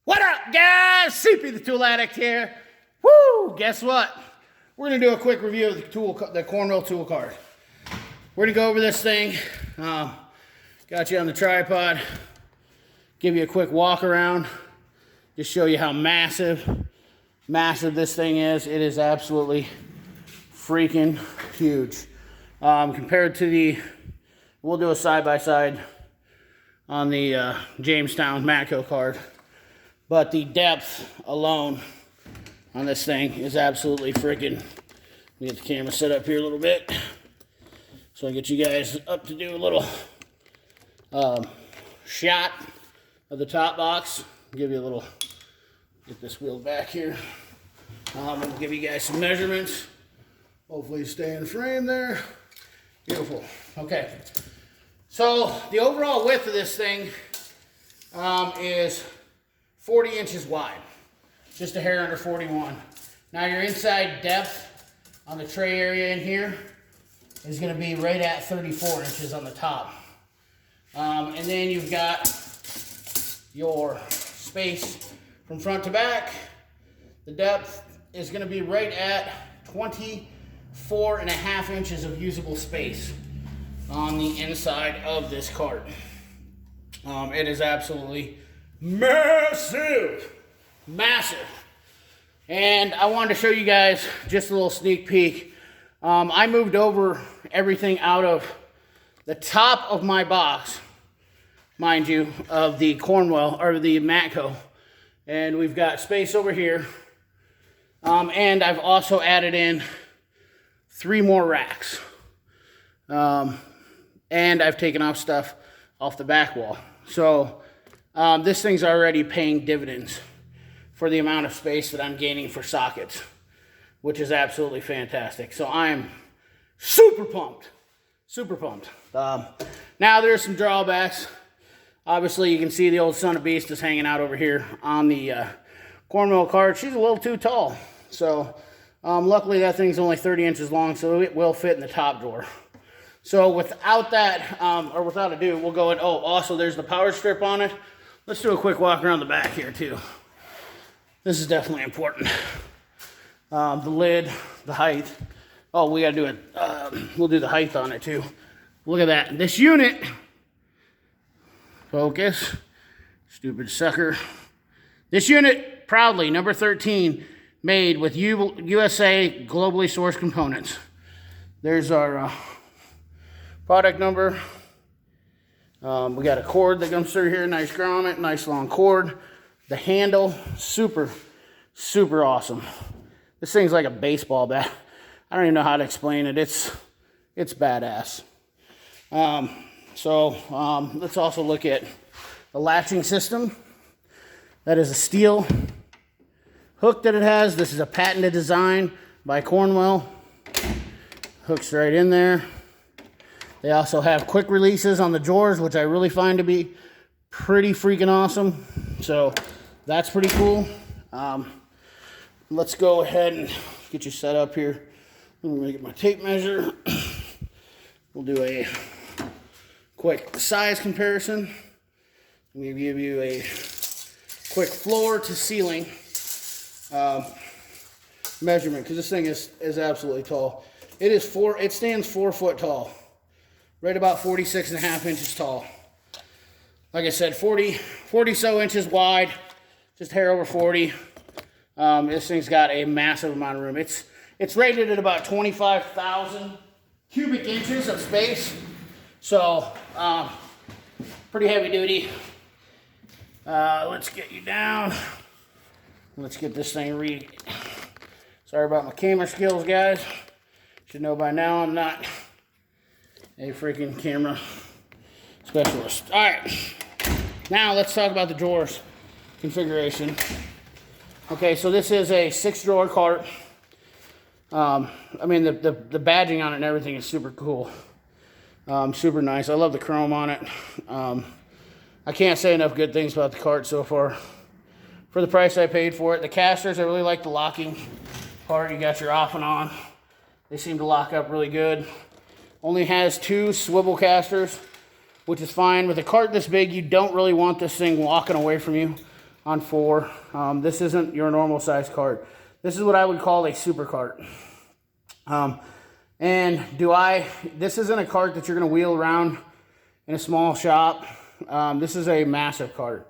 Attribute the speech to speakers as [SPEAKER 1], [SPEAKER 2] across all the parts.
[SPEAKER 1] What up, guys? CP the Tool Addict here. Woo! Guess what? We're gonna do a quick review of the Cornwell tool cart. We're gonna go over this thing. Got you on the tripod. Give you a quick walk around. Just show you how massive this thing is. It is absolutely freaking huge. Compared to we'll do a side-by-side on the Jamestown Matco cart. But the depth alone on this thing is absolutely freaking. Let me get the camera set up here a little bit so I get you guys up to do a little shot of the top box. Give you a little, get this wheel back here. I'm going to give you guys some measurements. Hopefully you stay in frame there. Beautiful. Okay. So the overall width of this thing is 40 inches wide, just a hair under 41. Now your inside depth on the tray area in here is going to be right at 34 inches on the top. And then you've got your space from front to back. The depth is going to be right at 24.5 inches of usable space on the inside of this cart. It is absolutely massive. And I wanted to show you guys just a little sneak peek. I moved over everything out of the top of my box, mind you, of the Cornwell or the Matco, and we've got space over here. And I've also added in 3 more racks. And I've taken off stuff off the back wall. So this thing's already paying dividends for the amount of space that I'm gaining for sockets, which is absolutely fantastic. So I'm super pumped, super pumped. Now there's some drawbacks. Obviously you can see the old son of beast is hanging out over here on the Cornwell cart. She's a little too tall. So luckily that thing's only 30 inches long, so it will fit in the top drawer. So without that, or without ado, we'll go in. Oh, also there's the power strip on it. Let's do a quick walk around the back here too. This is definitely important. The lid, the height. Oh, we gotta do it. We'll do the height on it too. Look at that. This unit, focus, stupid sucker. This unit, proudly, number 13, made with USA globally sourced components. There's our product number. We got a cord that comes through here, nice grommet, nice long cord. The handle, super awesome. This thing's like a baseball bat. I don't even know how to explain it. It's badass. Let's also look at the latching system. That is a steel hook that it has. This is a patented design by Cornwell. Hooks right in there. They also have quick releases on the drawers, which I really find to be pretty freaking awesome. So that's pretty cool. Let's go ahead and get you set up here. I'm gonna get my tape measure. We'll do a quick size comparison. I'm gonna give you a quick floor to ceiling measurement, because this thing is absolutely tall. It stands 4 foot tall. Right about 46.5 inches tall. Like I said, 40 so inches wide, just hair over 40. This thing's got a massive amount of room. It's rated at about 25,000 cubic inches of space. So, pretty heavy duty. Let's get you down. Let's get this thing Sorry about my camera skills, guys. Should know by now I'm not a freaking camera specialist. All right, now let's talk about the drawers configuration. Okay, so this is a 6-drawer cart. I mean, the badging on it and everything is super cool. Super nice. I love the chrome on it. I can't say enough good things about the cart so far. For the price I paid for it. The casters, I really like the locking part. You got your off and on. They seem to lock up really good. Only has 2 swivel casters, which is fine. With a cart this big, you don't really want this thing walking away from you. on 4. This isn't your normal size cart. This is what I would call a super cart. This isn't a cart that you're going to wheel around in a small shop. This is a massive cart.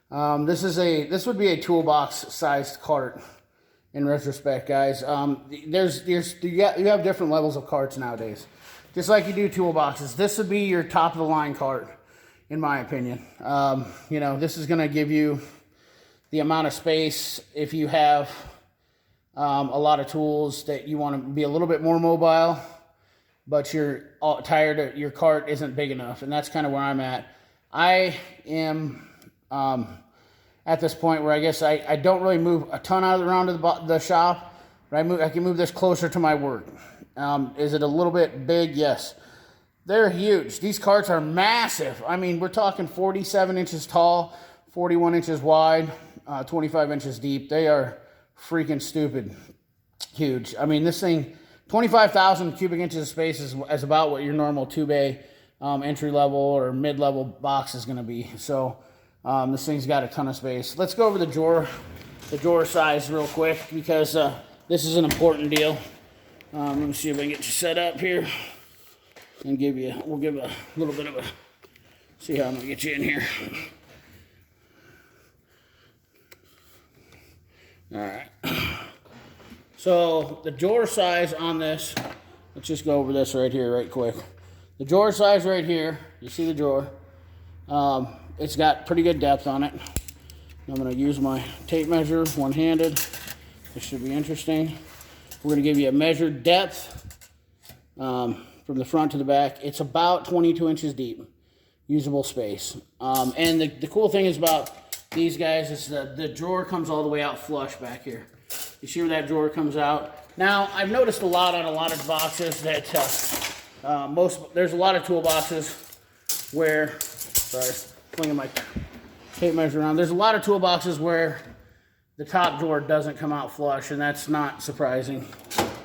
[SPEAKER 1] This would be a toolbox sized cart in retrospect, guys. You have different levels of carts nowadays, just like you do toolboxes. This would be your top of the line cart, in my opinion. You know, this is going to give you the amount of space if you have a lot of tools that you want to be a little bit more mobile, but you're tired of your cart isn't big enough, and that's kind of where I'm at. I am at this point where I guess I don't really move a ton around to the shop, but I can move this closer to my work. Is it a little bit big? Yes. They're huge. These carts are massive. I mean, we're talking 47 inches tall, 41 inches wide, 25 inches deep. They are freaking stupid huge. I mean, this thing, 25,000 cubic inches of space is about what your normal 2-bay entry level or mid-level box is going to be. So this thing's got a ton of space. Let's go over the drawer size real quick, because this is an important deal. Let me see if I can get you set up here and we'll give a little bit of see how I'm going to get you in here. All right. So the drawer size on this, let's just go over this right here right quick. The drawer size right here, you see the drawer. It's got pretty good depth on it. I'm going to use my tape measure one-handed. This should be interesting. We're going to give you a measured depth from the front to the back. It's about 22 inches deep, usable space. And the cool thing is about these guys is the drawer comes all the way out flush back here. You see where that drawer comes out? Now, I've noticed a lot on a lot of boxes that there's a lot of toolboxes where, sorry, flinging my tape measure around. There's a lot of toolboxes where the top drawer doesn't come out flush, and that's not surprising.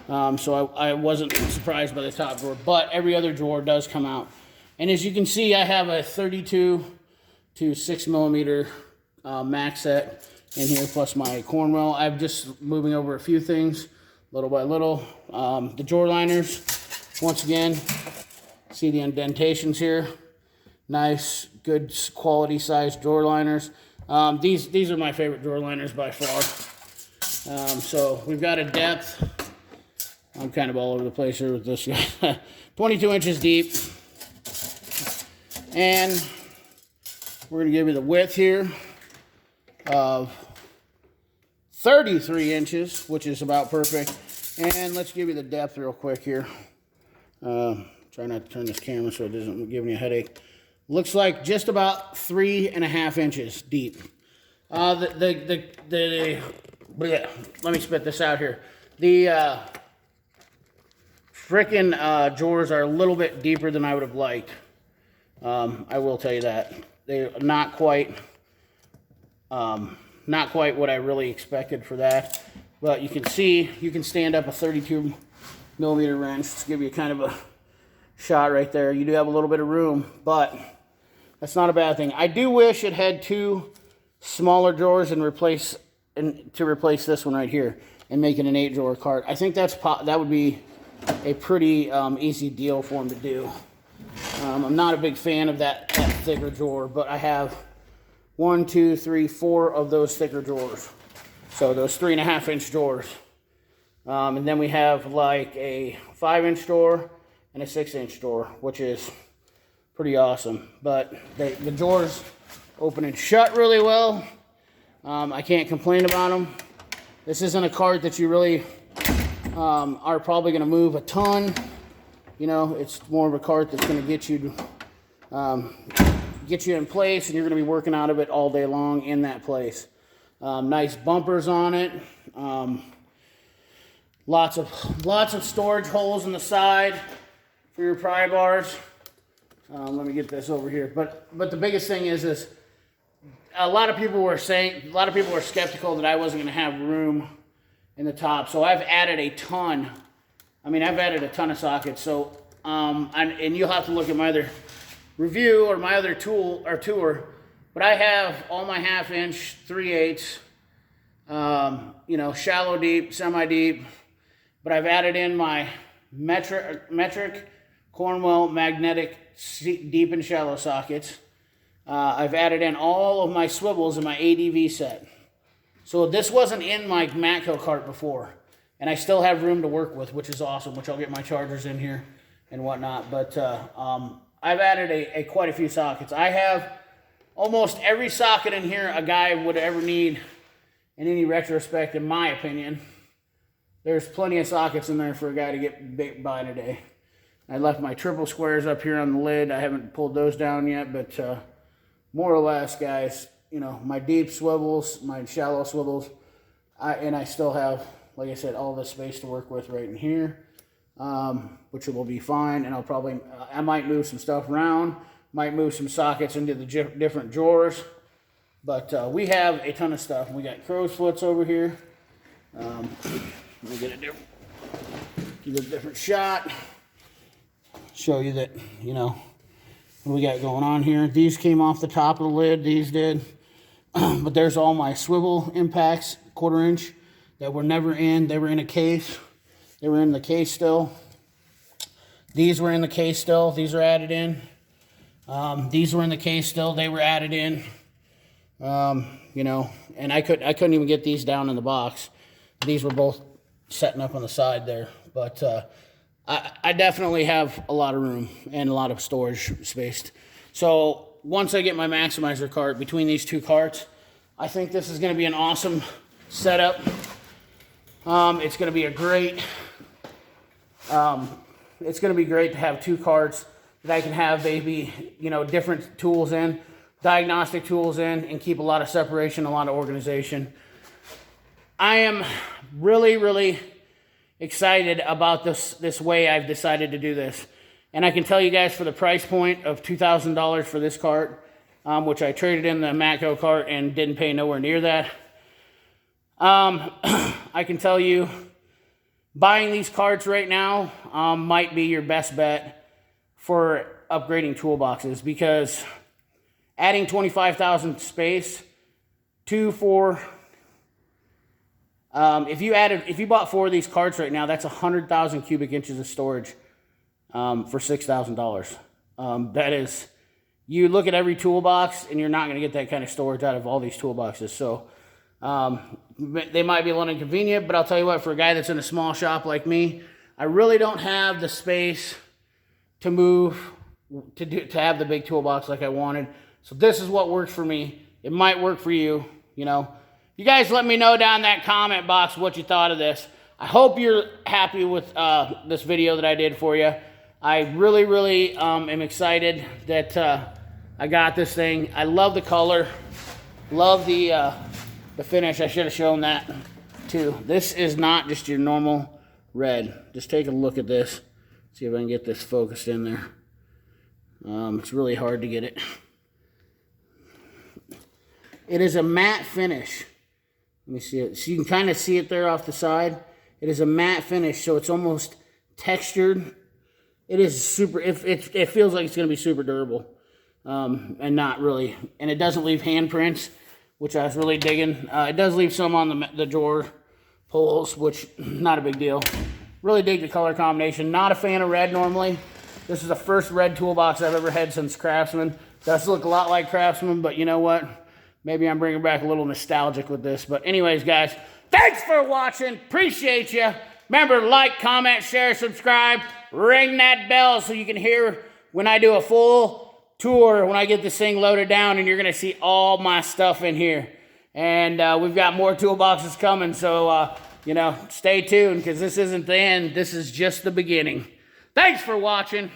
[SPEAKER 1] So I wasn't surprised by the top drawer, but every other drawer does come out. And as you can see, I have a 32 to 6 millimeter max set in here, plus my Cornwell. I'm just moving over a few things little by little. The drawer liners, once again, see the indentations here. Nice, good quality size drawer liners. These are my favorite drawer liners by far. So we've got a depth. I'm kind of all over the place here with this guy. 22 inches deep. And we're going to give you the width here of 33 inches, which is about perfect. And let's give you the depth real quick here. Try not to turn this camera so it doesn't give me a headache. Looks like just about 3.5 inches deep. Let me spit this out here. The frickin' drawers are a little bit deeper than I would have liked. I will tell you that. They're not quite what I really expected for that. But you can see, you can stand up a 32 millimeter wrench to give you kind of a shot right there. You do have a little bit of room, but that's not a bad thing. I do wish it had 2 smaller drawers to replace this one right here and make it an 8-drawer cart. I think that would be a pretty easy deal for them to do. I'm not a big fan of that thicker drawer, but I have 1, 2, 3, 4 of those thicker drawers. So those 3.5-inch drawers. And then we have like a 5-inch drawer and a 6-inch drawer, which is pretty awesome. But the drawers open and shut really well. I can't complain about them. This isn't a cart that you really are probably going to move a ton. You know, it's more of a cart that's going to get you in place, and you're going to be working out of it all day long in that place. Nice bumpers on it. Lots of storage holes in the side for your pry bars. Let me get this over here. But the biggest thing is a lot of people were skeptical that I wasn't going to have room in the top. So I've added a ton. I've added a ton of sockets. So and you'll have to look at my other review or my other tour. But I have all my 1/2 inch, 3/8, you know, shallow deep, semi-deep. But I've added in my metric Cornwell magnetic deep and shallow sockets. I've added in all of my swivels in my ADV set. So this wasn't in my Matco cart before. And I still have room to work with, which is awesome, which I'll get my chargers in here and whatnot. But I've added quite a few sockets. I have almost every socket in here a guy would ever need in any retrospect, in my opinion. There's plenty of sockets in there for a guy to get by today. I left my triple squares up here on the lid. I haven't pulled those down yet, but more or less, guys, you know, my deep swivels, my shallow swivels, and I still have, like I said, all the space to work with right in here, which will be fine. And I might move some stuff around, might move some sockets into the different drawers, but we have a ton of stuff. We got crow's foots over here. Let me give it a different shot. Show you that, you know, what we got going on here. These came off the top of the lid, these did. But there's all my swivel impacts, 1/4 inch, that were never in. They were in a case. They were in the case still. These were in the case still. These are added in. These were in the case still. They were added in. You know, and I couldn't even get these down in the box. These were both setting up on the side there. But I definitely have a lot of room and a lot of storage space. So once I get my Maximizer cart between these two carts, I think this is going to be an awesome setup. It's going to be a great, it's going to be great to have two carts that I can have maybe, you know, different tools in, diagnostic tools in, and keep a lot of separation, a lot of organization. I am really, really excited about this way I've decided to do this. And I can tell you guys, for the price point of $2,000 for this cart, which I traded in the Matco cart and didn't pay nowhere near that, I can tell you buying these carts right now might be your best bet for upgrading toolboxes, because adding 25,000 space, 2, 4, if you bought 4 of these carts right now, that's 100,000 cubic inches of storage for $6,000. That is, you look at every toolbox and you're not going to get that kind of storage out of all these toolboxes. So they might be a little inconvenient, but I'll tell you what, for a guy that's in a small shop like me, I really don't have the space to move to have the big toolbox like I wanted. So this is what works for me. It might work for you, you know. You guys let me know down in that comment box what you thought of this. I hope you're happy with this video that I did for you. I really, really am excited that I got this thing. I love the color. Love the finish. I should have shown that too. This is not just your normal red. Just take a look at this. See if I can get this focused in there. It's really hard to get it. It is a matte finish. Let me see it. So you can kind of see it there off the side. It is a matte finish, so it's almost textured. It is super, it feels like it's going to be super durable. And not really. And it doesn't leave handprints, which I was really digging. It does leave some on the drawer pulls, which not a big deal. Really dig the color combination. Not a fan of red normally. This is the first red toolbox I've ever had since Craftsman. Does look a lot like Craftsman, but you know what? Maybe I'm bringing back a little nostalgic with this. But anyways, guys, thanks for watching. Appreciate you. Remember, like, comment, share, subscribe. Ring that bell so you can hear when I do a full tour, when I get this thing loaded down, and you're going to see all my stuff in here. And we've got more toolboxes coming, so, you know, stay tuned, because this isn't the end. This is just the beginning. Thanks for watching.